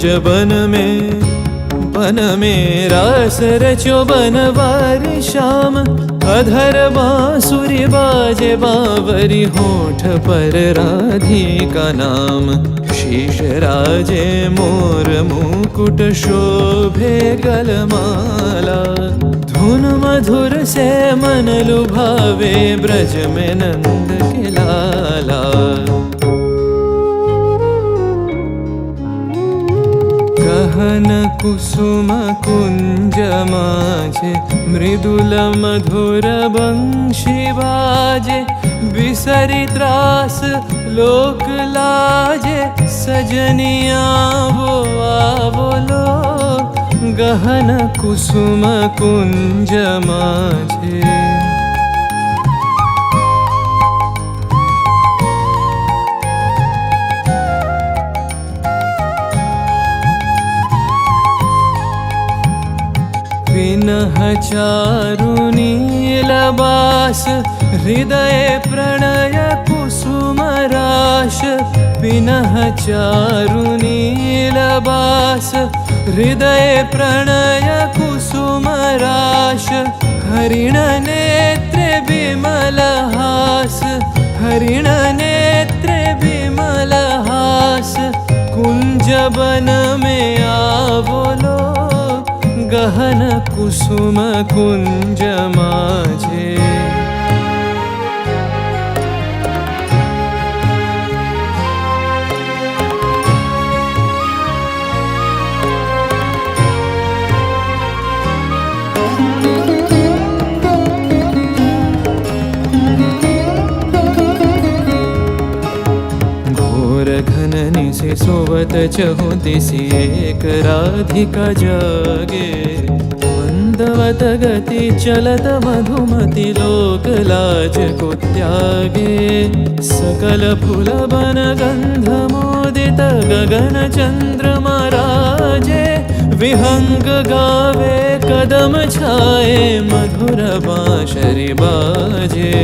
कुंज बन में रास रचो बनवारी श्याम। अधर बांसुरी बाजे बावरी होठ पर राधिका नाम। शीश राजे मोर मुकुट शोभे गलमाला। धुन मधुर से मन लुभावे ब्रज में नंद के लाला। गहन कुसुम कुंज माझे मृदुल मधुर बंशी बाजे। बिसरी त्रास लोक लाजे सजनिया वो आवलो। गहन कुसुम कुंज माझे। पिनह चारु नीलबास हृदय प्रणय कुसुम राश। पिनह चारु नीलबास हृदय प्रणय कुसुम राश। हरिण नेत्रे विमल हास। हरिण नेत्रे विमल हास। कुंज बन में आवलो। गहन कुसुम कुंज माझे। घन निशि सोवत चहु दिशि एक राधिका जागे। मंदवत गति चलत मधुमति लोक लाज को त्यागे। सकल फूल बन गंध मोदित गगन चंद्रमा राजे। विहंग गावे कदम छाए मधुर बांसुरी बाजे।